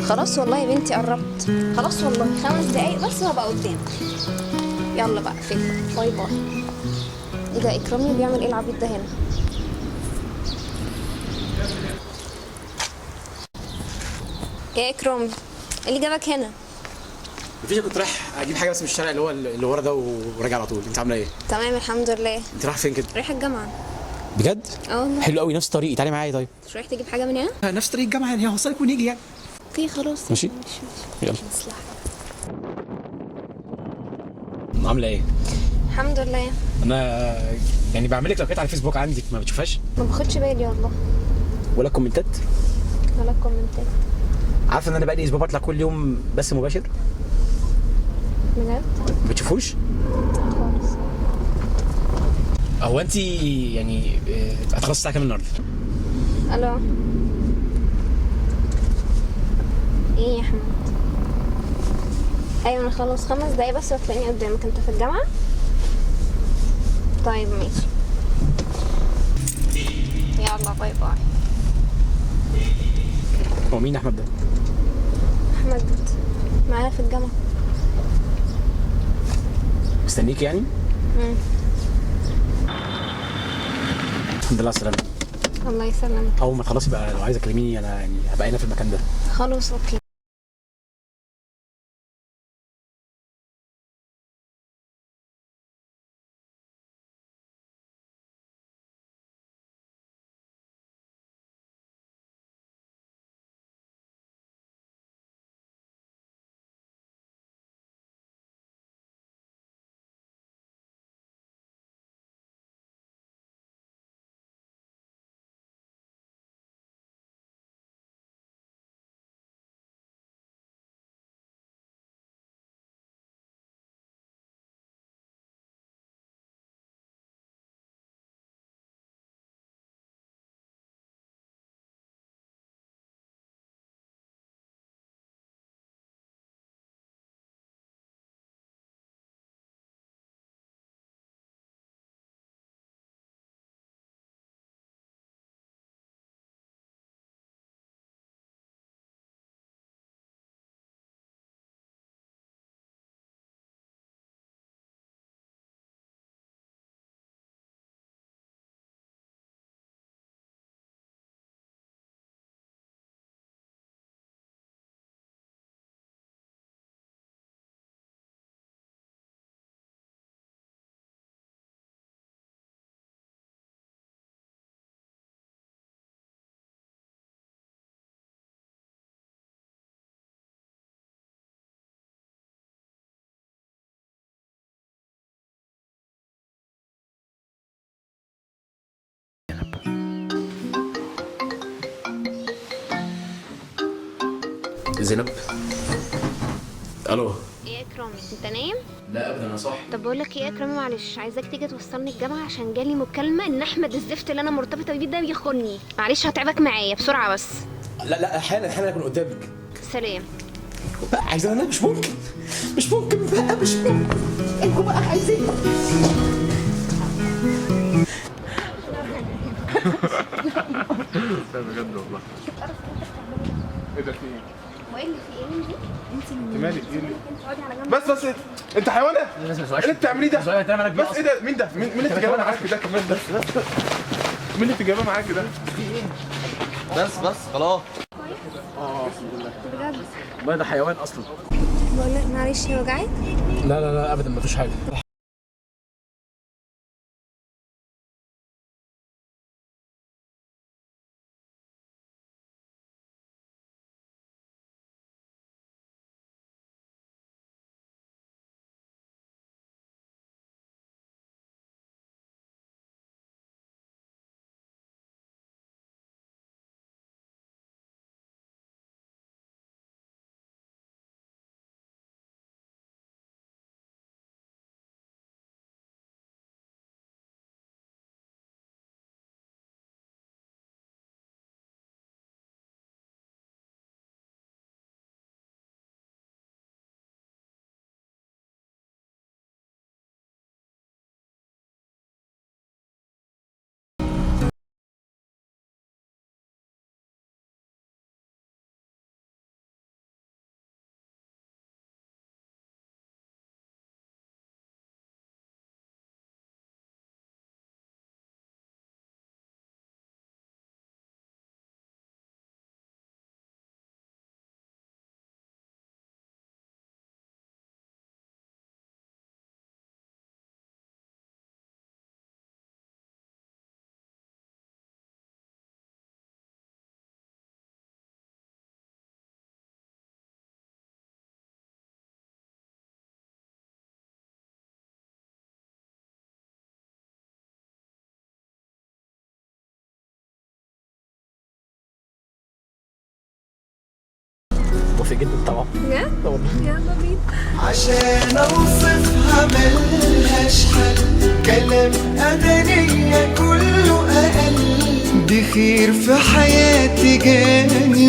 خلاص والله يا بنتي قربت. خلاص والله 5 دقايق بس وهبقى قدامك. يلا بقى فين. باي باي. ايه ده اكرامي بيعمل ايه العبيط ده هنا؟ ايه يا اكرامي؟ ايه اللي جابك هنا؟ مفيش، كنت رايح اجيب حاجه بس من الشارع اللي هو اللي ورا ده وراجع على طول. انت عامله ايه؟ تمام الحمد لله. انت رايح فين كده؟ رايحه الجامعه. بجد؟ اه والله. حلو قوي، نفس طريقي، تعالي معايا طيب. مش رايح تجيب حاجه من هنا؟ نفس طريق الجامعه يعني، هوصلك ونيجي يعني. اوكي خلاص. ماشي. ماشي. يلا. مصلحه. عامله ايه؟ الحمد لله. انا يعني بعمل لك لوكات على الفيسبوك عندك، ما بتشوفهاش ما باخدش بالي والله. ولا كومنتات؟ ولا كومنتات. عارفه ان انا بقالي اسبوع بطلع كل يوم بس مباشر؟ بجد؟ ما بتشوفوش؟ خالص. هو انت يعني هتخلص الساعه كام النهارده؟ الو. ايه يا احمد؟ ايوه انا خلاص 5 دقايق بس وهتلاقيني قدامك. انت في الجامعه؟ طيب ماشي. يلا باي باي. هو مين احمد ده؟ احمد معانا في الجامعه. مستنيك يعني؟ الحمد لله على السلامه. الله يسلمك. اول ما تخلصي بقى لو عايزه تكلميني انا يعني هبقى هنا في المكان ده. خلاص اوكي. زينب. الو. ايه يا اكرامي انت نايم؟ لا ابدا انا صاحي. طب بقول لك ايه يا اكرامي، معلش عايزاك تيجي توصلني الجامعه عشان جالي مكالمه ان احمد الزفت اللي انا مرتبطه بيه ده بيخوني. معلش هتعبك معايا بسرعه بس. لا حالا اكون قدامك. سلام. بقى عايزين انا مش ممكن. مش ممكن بقى، مش ممكن. انتوا بقى عايزين. لا بجد والله. ايه ده في ايه؟ وايه اللي في ايه من دي؟ انت مالك ايه اللي؟ اقعدي على جنب. بس انت حيوانه؟ ايه اللي بتعمليه ده؟ بس ايه ده؟ مين ده؟ مين اللي انت جايباه معاك ده كمان ده؟ مين اللي انت جايباه معاك ده؟ بس خلاص. بجد؟ والله ده حيوان اصلا. بقول لك معلش هي وجعت؟ لا ابدا مفيش حاجه. موافق جدا طبعا. بجد؟ يلا بينا. عشان اوصفها ملهاش حل، كلام أنانية كله أقل. دي خير في حياتي جاني